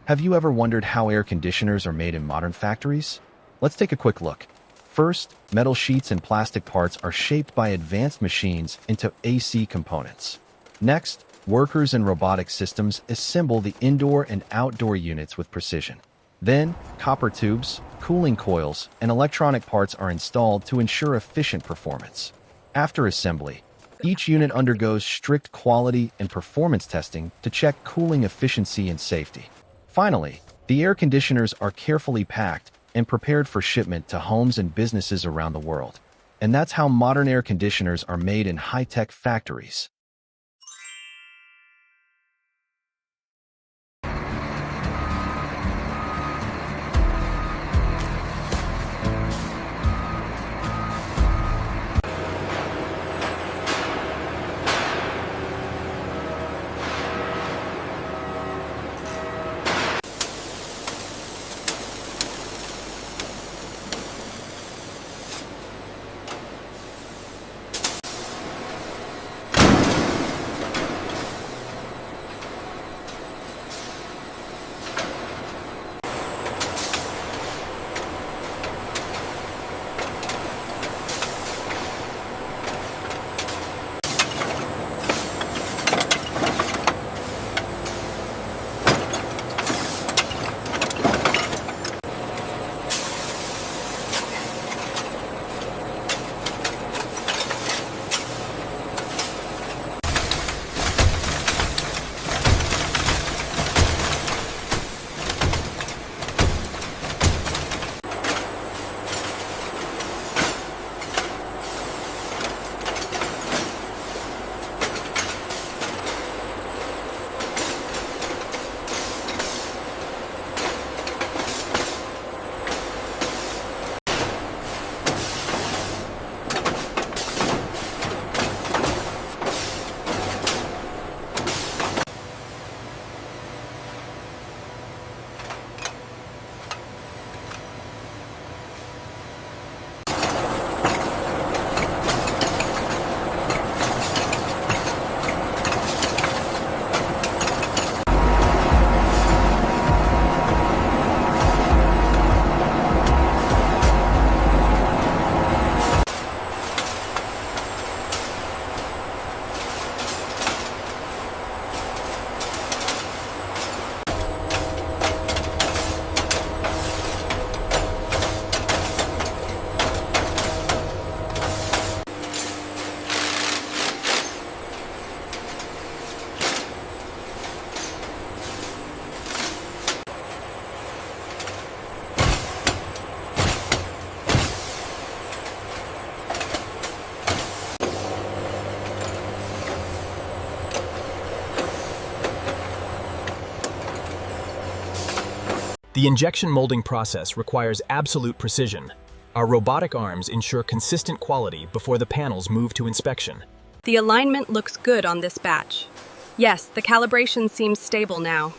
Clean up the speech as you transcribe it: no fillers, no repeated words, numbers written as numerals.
Have you ever wondered how air conditioners are made in modern factories? Let's take a quick look. First, metal sheets and plastic parts are shaped by advanced machines into AC components. Next, workers and robotic systems assemble the indoor and outdoor units with precision. Then, copper tubes, cooling coils, and electronic parts are installed to ensure efficient performance. After assembly, each unit undergoes strict quality and performance testing to check cooling efficiency and safety. Finally, the air conditioners are carefully packed and prepared for shipment to homes and businesses around the world. And that's how modern air conditioners are made in high-tech factories. The injection molding process requires absolute precision. Our robotic arms ensure consistent quality before the panels move to inspection. The alignment looks good on this batch. Yes, the calibration seems stable now.